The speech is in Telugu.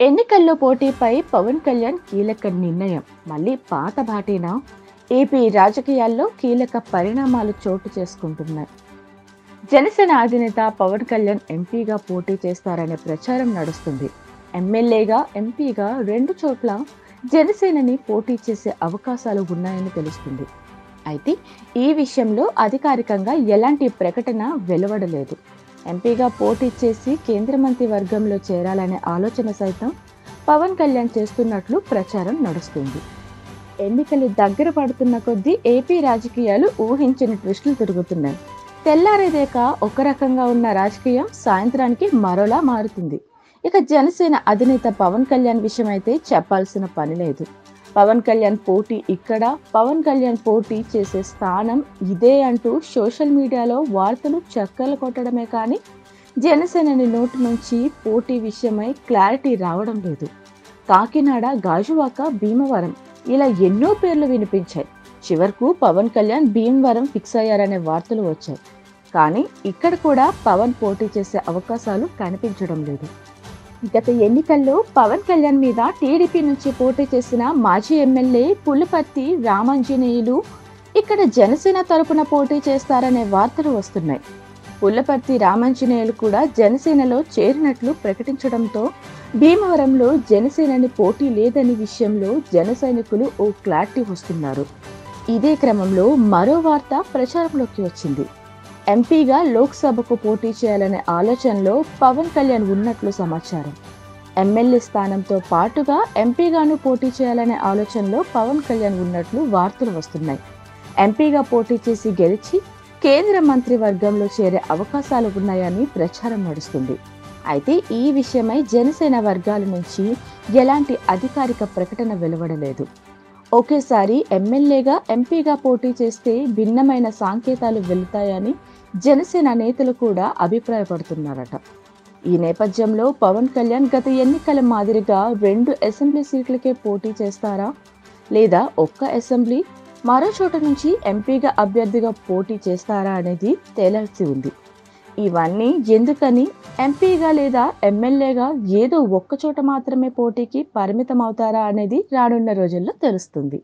ఎన్నికల్లో పోటీపై పవన్ కళ్యాణ్ కీలక నిర్ణయం. మళ్ళీ పాత బాటేనా? ఏపీ రాజకీయాల్లో కీలక పరిణామాలు చోటు చేసుకుంటున్నాయి. జనసేన అధినేత పవన్ కళ్యాణ్ ఎంపీగా పోటీ చేస్తారనే ప్రచారం నడుస్తుంది. ఎమ్మెల్యేగా, ఎంపీగా రెండు చోట్ల జనసేనని పోటీ చేసే అవకాశాలు ఉన్నాయని తెలుస్తుంది. అయితే ఈ విషయంలో అధికారికంగా ఎలాంటి ప్రకటన వెలువడలేదు. ఎంపీగా పోటీ చేసి కేంద్ర మంత్రి వర్గంలో చేరాలనే ఆలోచన సైతం పవన్ కళ్యాణ్ చేస్తున్నట్లు ప్రచారం నడుస్తుంది. ఎన్నికలు దగ్గర పడుతున్న కొద్దీ ఏపీ రాజకీయాలు ఊహించని ట్విస్టులు తిరుగుతున్నాయి. తెల్లారేదాక ఒక రకంగా ఉన్న రాజకీయం సాయంత్రానికి మరోలా మారుతుంది. ఇక జనసేన అధినేత పవన్ కళ్యాణ్ విషయం అయితే చెప్పాల్సిన పని లేదు. పవన్ కళ్యాణ్ పోటీ ఇక్కడ, పవన్ కళ్యాణ్ పోటీ చేసే స్థానం ఇదే అంటూ సోషల్ మీడియాలో వార్తలు చక్కర్లు కొట్టడమే కానీ జనసేనని నోటి నుంచి పోటీ విషయమై క్లారిటీ రావడం లేదు. కాకినాడ, గాజువాక, భీమవరం ఇలా ఎన్నో పేర్లు వినిపించాయి. చివరకు పవన్ కళ్యాణ్ భీమవరం ఫిక్స్ అయ్యారనే వార్తలు వచ్చాయి. కానీ ఇక్కడ కూడా పవన్ పోటీ చేసే అవకాశాలు కనిపించడం లేదు. గత ఎన్నికల్లో పవన్ కళ్యాణ్ మీద టీడీపీ నుంచి పోటీ చేసిన మాజీ ఎమ్మెల్యే పుల్లపర్తి రామాంజనేయులు ఇక్కడ జనసేన తరపున పోటీ చేస్తారనే వార్తలు వస్తున్నాయి. పుల్లపర్తి రామాంజనేయులు కూడా జనసేనలో చేరినట్లు ప్రకటించడంతో భీమవరంలో జనసేనని పోటీ లేదని విషయంలో జన సైనికులు ఓ క్లారిటీ వస్తున్నారు. ఇదే క్రమంలో మరో వార్త ప్రచారంలోకి వచ్చింది. ఎంపీగా లోక్సభకు పోటీ చేయాలనే ఆలోచనలో పవన్ కళ్యాణ్ ఉన్నట్లు సమాచారం. ఎమ్మెల్యే స్థానంతో పాటుగా ఎంపీగాను పోటీ చేయాలనే ఆలోచనలో పవన్ కళ్యాణ్ ఉన్నట్లు వార్తలు వస్తున్నాయి. ఎంపీగా పోటీ చేసి గెలిచి కేంద్ర మంత్రి వర్గంలో చేరే అవకాశాలు ఉన్నాయని ప్రచారం నడుస్తుంది. అయితే ఈ విషయమై జనసేన వర్గాల నుంచి ఎలాంటి అధికారిక ప్రకటన వెలువడలేదు. ఒకేసారి ఎమ్మెల్యేగా, ఎంపీగా పోటీ చేస్తే భిన్నమైన సంకేతాలు వెళుతాయని జనసేన నేతలు కూడా అభిప్రాయపడుతున్నారట. ఈ నేపథ్యంలో పవన్ కళ్యాణ్ గత ఎన్నికల మాదిరిగా 2 అసెంబ్లీ సీట్లకే పోటీ చేస్తారా, లేదా ఒక్క అసెంబ్లీ మరో చోట నుంచి ఎంపీగా అభ్యర్థిగా పోటీ చేస్తారా అనేది తేలాల్సి ఉంది. ఇవన్నీ ఎందుకని ఎంపీగా లేదా ఎమ్మెల్యేగా ఏదో ఒక్క చోట మాత్రమే పోటీకి పరిమితం అవుతారా అనేది రానున్న రోజుల్లో తెలుస్తుంది.